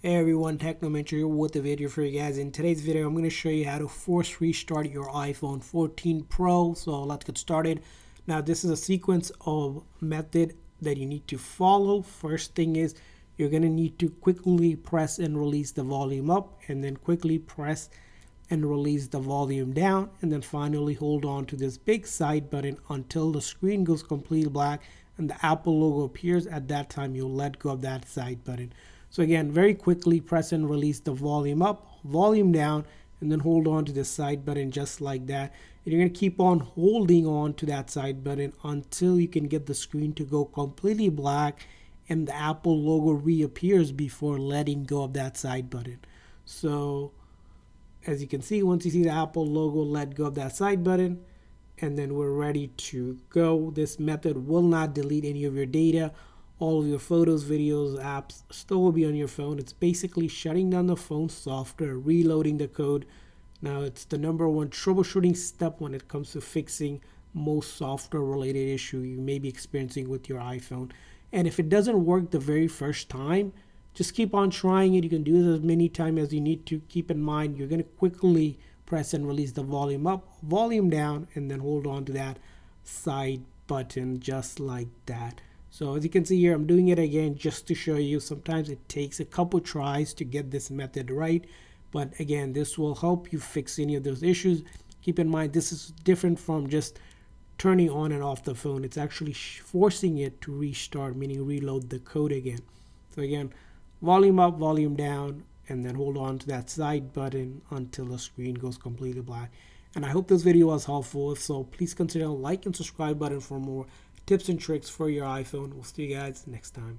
Hey everyone, Technomentary with a video for you guys. In today's video, I'm going to show you how to force restart your iPhone 14 Pro. So let's get started. Now, this is a sequence of method that you need to follow. First thing is you're going to need to quickly press and release the volume up, and then quickly press and release the volume down, and then finally hold on to this big side button until the screen goes completely black and the Apple logo appears. At that time, you'll let go of that side button. So again, very quickly press and release the volume up, volume down, and then hold on to the side button just like that. And you're going to keep on holding on to that side button until you can get the screen to go completely black and the Apple logo reappears before letting go of that side button. So as you can see, once you see the Apple logo, let go of that side button, and then we're ready to go. This method will not delete any of your data. All of your photos, videos, apps still will be on your phone. It's basically shutting down the phone software, reloading the code. Now, it's the number one troubleshooting step when it comes to fixing most software related issue you may be experiencing with your iPhone. And if it doesn't work the very first time, just keep on trying it. You can do this as many times as you need to. Keep in mind, you're going to quickly press and release the volume up, volume down, and then hold on to that side button just like that. So as you can see here, I'm doing it again just to show you. Sometimes it takes a couple tries to get this method right. But again, this will help you fix any of those issues. Keep in mind, this is different from just turning on and off the phone. It's actually forcing it to restart, meaning reload the code again. So again, volume up, volume down, and then hold on to that side button until the screen goes completely black. And I hope this video was helpful. If so, please consider like and subscribe button for more tips and tricks for your iPhone. We'll see you guys next time.